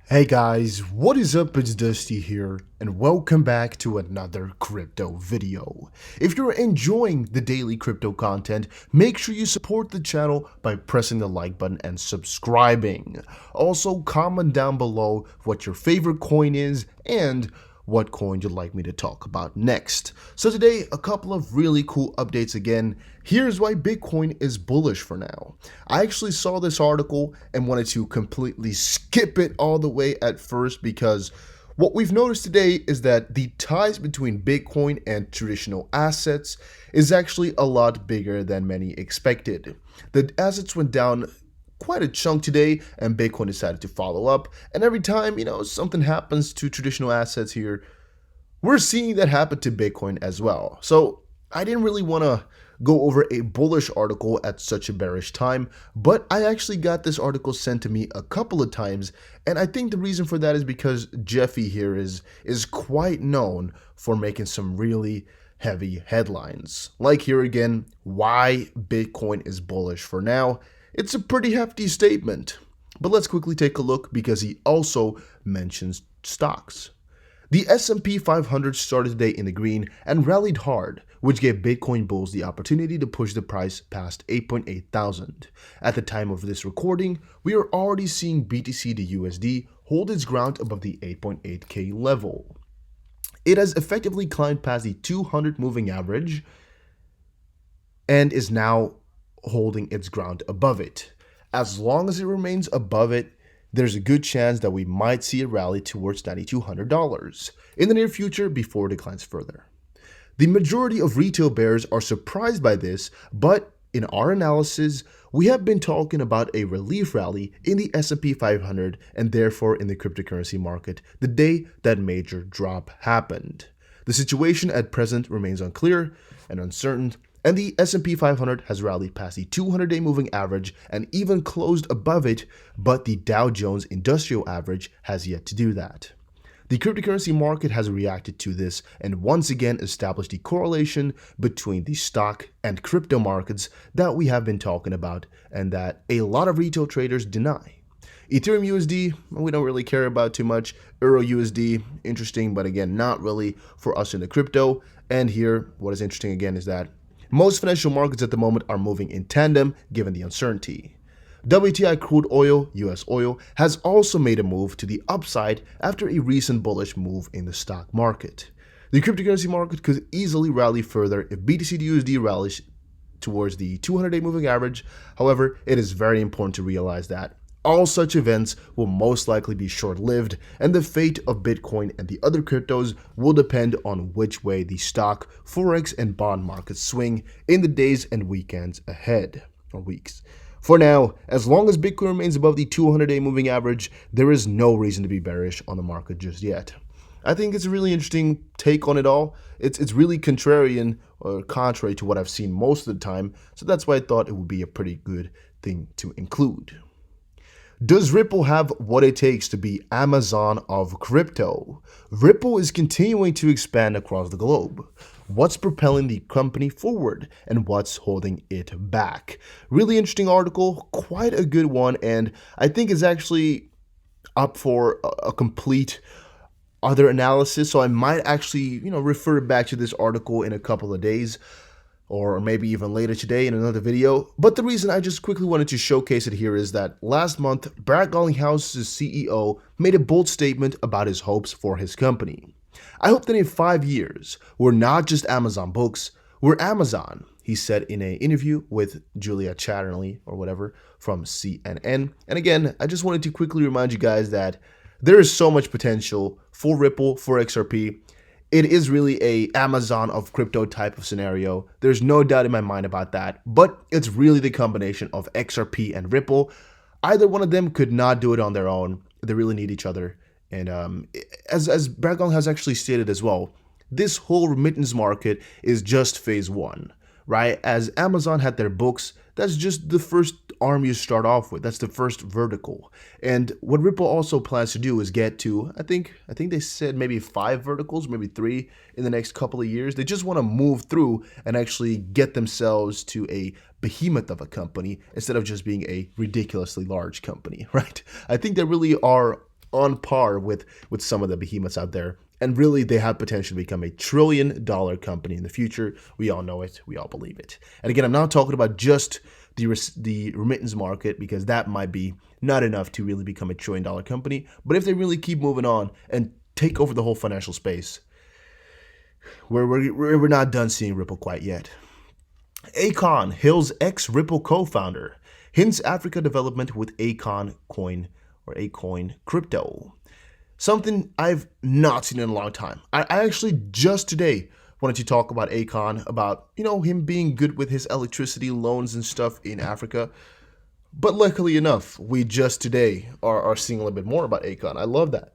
Hey guys, what is up? It's Dusty here, and welcome back to another crypto video. If you're enjoying the daily crypto content, make sure you support the channel by pressing the like button and subscribing. Also, comment down below what your favorite coin is and what coin you'd like me to talk about next. So today, a couple of really cool updates again. Here's why Bitcoin is bullish for now. I actually saw this article and wanted to completely skip it all the way at first because what we've noticed today is that the ties between Bitcoin and traditional assets is actually a lot bigger than many expected. The assets went down quite a chunk today, and Bitcoin decided to follow up. And every time, something happens to traditional assets here, we're seeing that happen to Bitcoin as well. So I didn't really want to go over a bullish article at such a bearish time, but I actually got this article sent to me a couple of times, and I think the reason for that is because Jeffy here is quite known for making some really heavy headlines. Like here again, why Bitcoin is bullish for now. It's a pretty hefty statement, but let's quickly take a look because he also mentions stocks. The S&P 500 started today in the green and rallied hard, which gave Bitcoin bulls the opportunity to push the price past 8.8 thousand. At the time of this recording, we are already seeing BTC to USD hold its ground above the 8.8k level. It has effectively climbed past the 200 moving average and is now holding its ground above it. As long as it remains above it, there's a good chance that we might see a rally towards $9,200 in the near future before it declines further. The majority of retail bears are surprised by this, but in our analysis, we have been talking about a relief rally in the S&P 500 and therefore in the cryptocurrency market the day that major drop happened. The situation at present remains unclear and uncertain, and the S&P 500 has rallied past the 200-day moving average and even closed above it, but the Dow Jones Industrial Average has yet to do that. The cryptocurrency market has reacted to this and once again established the correlation between the stock and crypto markets that we have been talking about and that a lot of retail traders deny. Ethereum USD, we don't really care about too much. Euro USD, interesting, but again, not really for us in the crypto. And here, what is interesting again is that most financial markets at the moment are moving in tandem given the uncertainty. WTI crude oil, US oil, has also made a move to the upside after a recent bullish move in the stock market. The cryptocurrency market could easily rally further if BTC to USD rallies towards the 200-day moving average. However, it is very important to realize that all such events will most likely be short-lived, and the fate of Bitcoin and the other cryptos will depend on which way the stock, forex, and bond markets swing in the days and weekends ahead, or weeks. For now, as long as Bitcoin remains above the 200-day moving average, there is no reason to be bearish on the market just yet. I think it's a really interesting take on it all. It's really contrarian or contrary to what I've seen most of the time, so that's why I thought it would be a pretty good thing to include. Does Ripple have what it takes to be Amazon of crypto? Ripple is continuing to expand across the globe. What's propelling the company forward and what's holding it back? Really interesting article, quite a good one, and I think is actually up for a complete other analysis. So I might actually, refer back to this article in a couple of days, or maybe even later today in another video. But the reason I just quickly wanted to showcase it here is that last month, Brad Garlinghouse's CEO made a bold statement about his hopes for his company. I hope that in 5 years, we're not just Amazon books, we're Amazon, he said in an interview with Julia Chatterley or whatever from CNN. And again, I just wanted to quickly remind you guys that there is so much potential for Ripple, for XRP. It is really a Amazon of crypto type of scenario. There's no doubt in my mind about that, but it's really the combination of XRP and Ripple. Either one of them could not do it on their own. They really need each other. And as Brad has actually stated as well, this whole remittance market is just phase one, right? As Amazon had their books, that's just the first arm you start off with. That's the first vertical. And what Ripple also plans to do is get to, I think they said maybe 5 verticals, maybe 3 in the next couple of years. They just want to move through and actually get themselves to a behemoth of a company instead of just being a ridiculously large company, right? I think they really are on par with some of the behemoths out there. And really, they have potential to become $1 trillion company in the future. We all know it. We all believe it. And again, I'm not talking about just the remittance market, because that might be not enough to really become $1 trillion company. But if they really keep moving on and take over the whole financial space, we're not done seeing Ripple quite yet. Akon, Hill's ex-Ripple co-founder, hints Africa development with Akon Coin or Akon crypto. Something I've not seen in a long time. I actually just today wanted to talk about Akon, about, him being good with his electricity loans and stuff in Africa. But luckily enough, we just today are seeing a little bit more about Akon. I love that.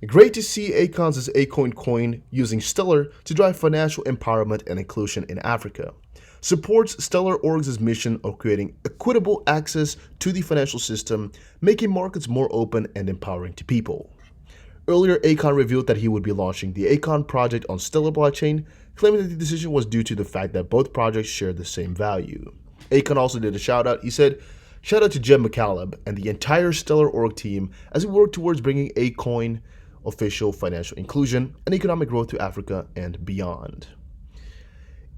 Great to see Akon's Akon Coin using Stellar to drive financial empowerment and inclusion in Africa. Supports Stellar Org's mission of creating equitable access to the financial system, making markets more open and empowering to people. Earlier, Akon revealed that he would be launching the Akon project on Stellar blockchain, claiming that the decision was due to the fact that both projects share the same value. Akon also did a shout out. He said, "Shout out to Jeb McCaleb and the entire Stellar Org team as we work towards bringing Akon official financial inclusion and economic growth to Africa and beyond.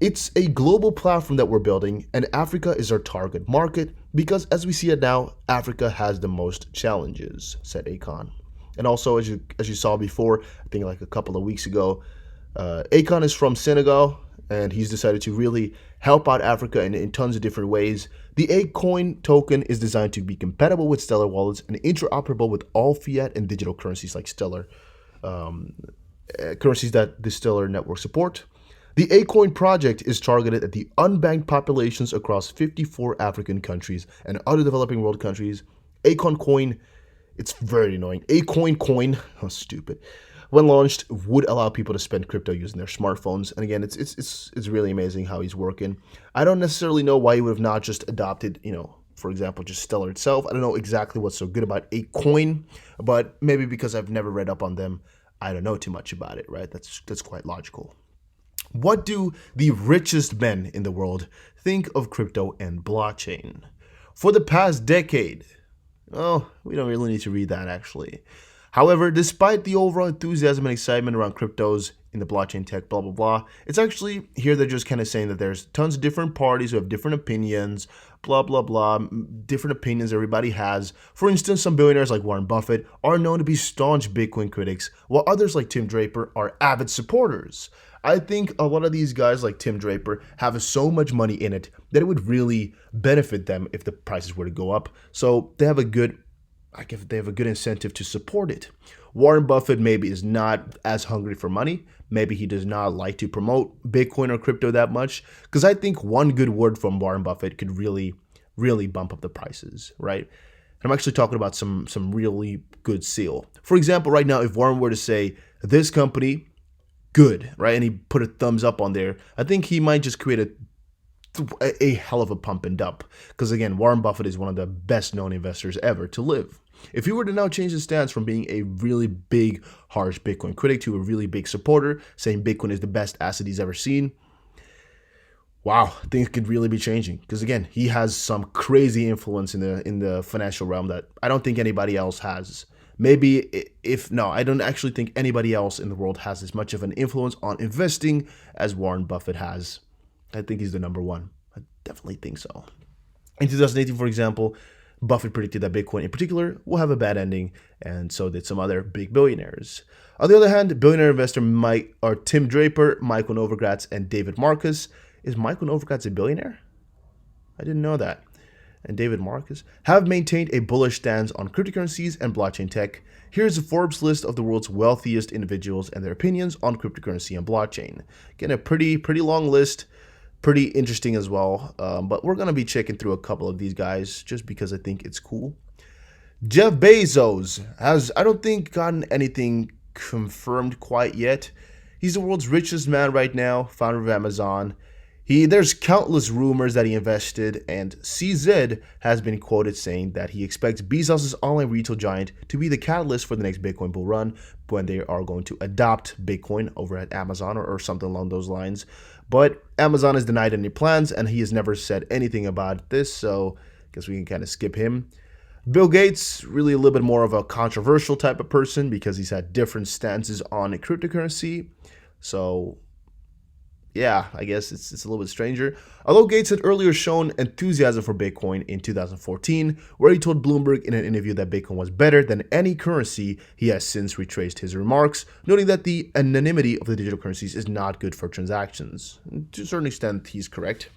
It's a global platform that we're building, and Africa is our target market because, as we see it now, Africa has the most challenges," said Akon. And also, as you saw before, I think like a couple of weeks ago, Akon is from Senegal, and he's decided to really help out Africa in tons of different ways. The Akon token is designed to be compatible with Stellar wallets and interoperable with all fiat and digital currencies like Stellar, currencies that the Stellar network support. The Akon project is targeted at the unbanked populations across 54 African countries and other developing world countries. Akon Coin, it's very annoying. Akon Coin, how stupid, when launched, would allow people to spend crypto using their smartphones. And again, it's really amazing how he's working. I don't necessarily know why he would have not just adopted, for example, just Stellar itself. I don't know exactly what's so good about Akon, but maybe because I've never read up on them, I don't know too much about it, right? That's quite logical. What do the richest men in the world think of crypto and blockchain? For the past decade, we don't really need to read that actually. However, despite the overall enthusiasm and excitement around cryptos in the blockchain tech, blah, blah, blah, it's actually here they're just kind of saying that there's tons of different parties who have different opinions, blah, blah, blah, different opinions everybody has. For instance, some billionaires like Warren Buffett are known to be staunch Bitcoin critics, while others like Tim Draper are avid supporters. I think a lot of these guys like Tim Draper have so much money in it that it would really benefit them if the prices were to go up. So they have a good incentive to support it. Warren Buffett maybe is not as hungry for money. Maybe he does not like to promote Bitcoin or crypto that much, because I think one good word from Warren Buffett could really, really bump up the prices, right? And I'm actually talking about some really good seal. For example, right now, if Warren were to say, this company, good, right? And he put a thumbs up on there, I think he might just create a hell of a pump and dump. Because again, Warren Buffett is one of the best known investors ever to live. If he were to now change his stance from being a really big, harsh Bitcoin critic to a really big supporter, saying Bitcoin is the best asset he's ever seen, wow, things could really be changing. Because again, he has some crazy influence in the financial realm that I don't think anybody else has. I don't actually think anybody else in the world has as much of an influence on investing as Warren Buffett has. I think he's the number one. I definitely think so. In 2018, for example, Buffett predicted that Bitcoin in particular will have a bad ending, and so did some other big billionaires. On the other hand, billionaire investor Tim Draper, Michael Novogratz, and David Marcus. Is Michael Novogratz a billionaire? I didn't know that. And David Marcus have maintained a bullish stance on cryptocurrencies and blockchain tech. Here's a Forbes list of the world's wealthiest individuals and their opinions on cryptocurrency and blockchain. Again, a pretty long list, pretty interesting as well. But we're gonna be checking through a couple of these guys just because I think it's cool. Jeff Bezos has, I don't think, gotten anything confirmed quite yet. He's the world's richest man right now, founder of Amazon. There's countless rumors that he invested, and CZ has been quoted saying that he expects Bezos' online retail giant to be the catalyst for the next Bitcoin bull run when they are going to adopt Bitcoin over at Amazon or something along those lines. But Amazon has denied any plans, and he has never said anything about this, so I guess we can kind of skip him. Bill Gates, really a little bit more of a controversial type of person because he's had different stances on cryptocurrency. So yeah, I guess it's a little bit stranger. Although Gates had earlier shown enthusiasm for Bitcoin in 2014, where he told Bloomberg in an interview that Bitcoin was better than any currency, he has since retraced his remarks, noting that the anonymity of the digital currencies is not good for transactions. To a certain extent, he's correct.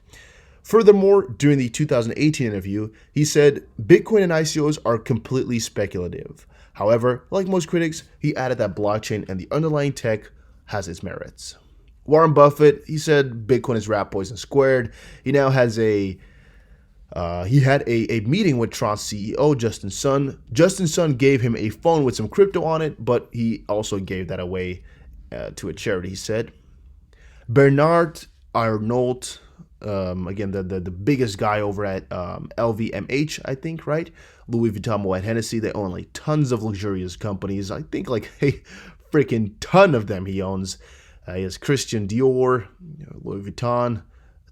Furthermore, during the 2018 interview, he said Bitcoin and ICOs are completely speculative. However, like most critics, he added that blockchain and the underlying tech has its merits. Warren Buffett, he said Bitcoin is rat poison squared. He now has he had a meeting with Tron CEO Justin Sun. Justin Sun gave him a phone with some crypto on it, but he also gave that away to a charity, he said. Bernard Arnault, again, the biggest guy over at LVMH, I think, right? Louis Vuitton, Moet Hennessy, they own like tons of luxurious companies. I think like a freaking ton of them he owns. He has Christian Dior, Louis Vuitton, a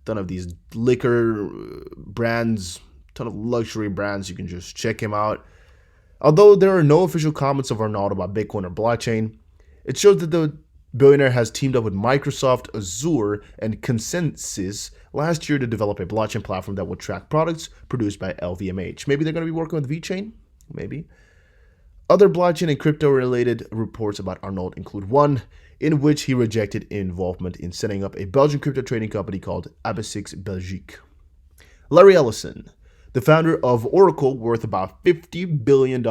ton of these liquor brands, a ton of luxury brands. You can just check him out. Although there are no official comments of Arnault about Bitcoin or blockchain, it shows that the billionaire has teamed up with Microsoft, Azure, and Consensus last year to develop a blockchain platform that will track products produced by LVMH. Maybe they're going to be working with VeChain? Maybe. Other blockchain and crypto-related reports about Arnault include one in which he rejected involvement in setting up a Belgian crypto trading company called ABC Belgique. Larry Ellison, the founder of Oracle, worth about $50 billion.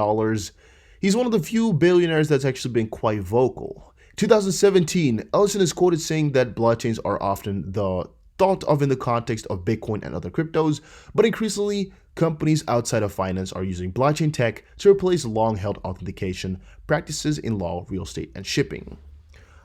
He's one of the few billionaires that's actually been quite vocal. 2017, Ellison is quoted saying that blockchains are often thought of in the context of Bitcoin and other cryptos, but increasingly, companies outside of finance are using blockchain tech to replace long-held authentication practices in law, real estate, and shipping.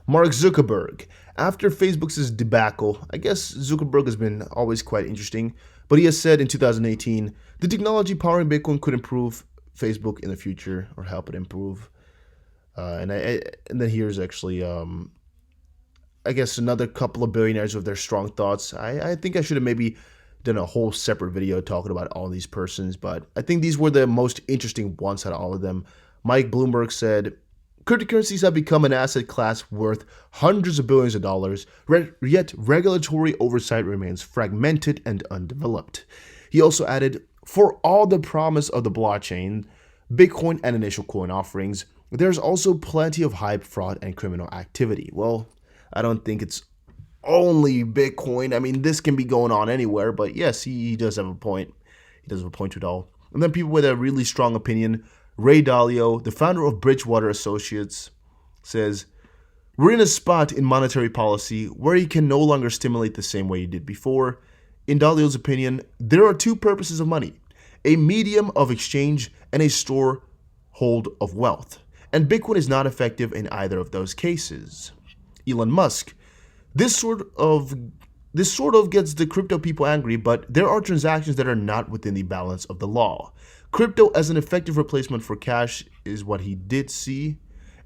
Mark Zuckerberg. After Facebook's debacle, I guess Zuckerberg has been always quite interesting, but he has said in 2018, the technology powering Bitcoin could improve Facebook in the future or help it improve. And then here's actually, I guess, another couple of billionaires with their strong thoughts. I think I should have maybe done a whole separate video talking about all these persons, but I think these were the most interesting ones out of all of them. Mike Bloomberg said, cryptocurrencies have become an asset class worth hundreds of billions of dollars, yet regulatory oversight remains fragmented and undeveloped. He also added, for all the promise of the blockchain, Bitcoin, and initial coin offerings, there's also plenty of hype, fraud, and criminal activity. Well, I don't think it's only Bitcoin. I mean, this can be going on anywhere, but yes, he does have a point. He does have a point to it all. And then people with a really strong opinion, Ray Dalio, the founder of Bridgewater Associates, says, we're in a spot in monetary policy where you can no longer stimulate the same way you did before. In Dalio's opinion, there are two purposes of money, a medium of exchange and a storehold of wealth. And Bitcoin is not effective in either of those cases. Elon Musk, this sort of gets the crypto people angry, but there are transactions that are not within the balance of the law. Crypto as an effective replacement for cash is what he did see.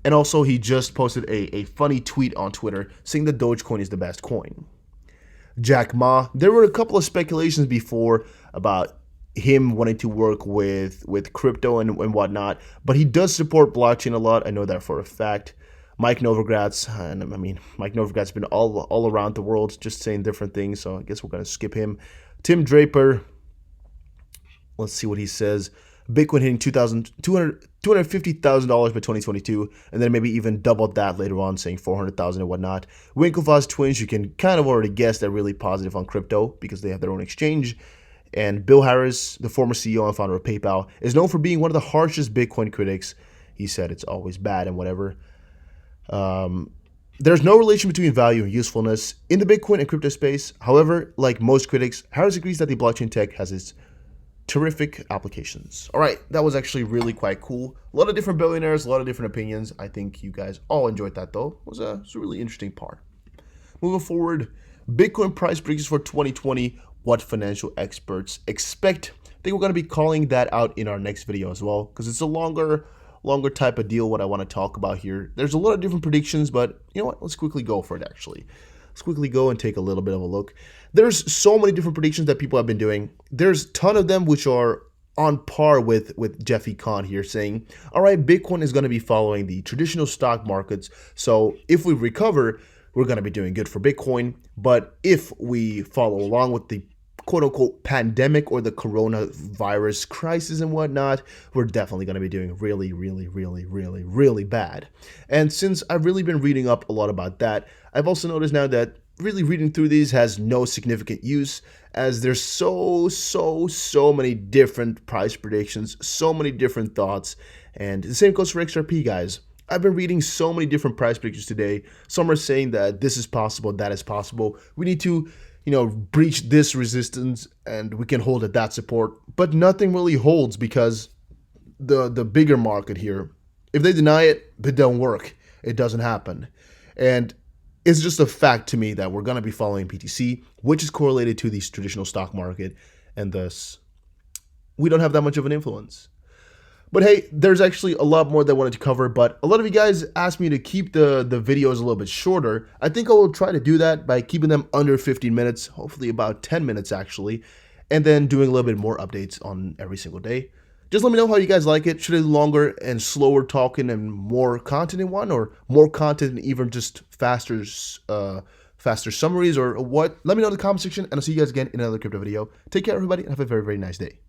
And also he just posted a funny tweet on Twitter saying that Dogecoin is the best coin. Jack Ma, there were a couple of speculations before about him wanting to work with crypto and whatnot, but he does support blockchain a lot. I know that for a fact. Mike Novogratz, and I mean, Mike Novogratz has been all around the world just saying different things, so I guess we're going to skip him. Tim Draper, let's see what he says. Bitcoin hitting $250,000 by 2022, and then maybe even doubled that later on, saying 400,000 and whatnot. Winklevoss twins, you can kind of already guess they're really positive on crypto because they have their own exchange. And Bill Harris, the former CEO and founder of PayPal, is known for being one of the harshest Bitcoin critics. He said it's always bad and whatever. There's no relation between value and usefulness in the Bitcoin and crypto space. However, like most critics, Harris agrees that the blockchain tech has its terrific applications. All right, that was actually really quite cool. A lot of different billionaires, a lot of different opinions. I think you guys all enjoyed that though. It was a really interesting part. Moving forward, Bitcoin price predictions for 2020, what financial experts expect. I think we're going to be calling that out in our next video as well, because it's a longer type of deal what I want to talk about here. There's a lot of different predictions, but you know what? Let's quickly go for it actually. Let's quickly go and take a little bit of a look. There's so many different predictions that people have been doing. There's a ton of them which are on par with Jeff Akon here, saying, all right, Bitcoin is going to be following the traditional stock markets. So if we recover, we're going to be doing good for Bitcoin. But if we follow along with the quote unquote pandemic or the coronavirus crisis and whatnot, we're definitely going to be doing really, really, really, really, really bad. And since I've really been reading up a lot about that, I've also noticed now that really reading through these has no significant use, as there's so many different price predictions, so many different thoughts. And the same goes for XRP, guys. I've been reading so many different price predictions today. Some are saying that this is possible, that is possible. We need to, breach this resistance and we can hold at that support. But nothing really holds, because the bigger market here, if they deny it, it don't work. It doesn't happen. And it's just a fact to me that we're going to be following BTC, which is correlated to the traditional stock market, and thus we don't have that much of an influence. But hey, there's actually a lot more that I wanted to cover, but a lot of you guys asked me to keep the videos a little bit shorter. I think I will try to do that by keeping them under 15 minutes, hopefully about 10 minutes actually, and then doing a little bit more updates on every single day. Just let me know how you guys like it. Should I do longer and slower talking and more content in one, or more content and even just faster summaries, or what? Let me know in the comment section, and I'll see you guys again in another crypto video. Take care, everybody, and have a very, very nice day.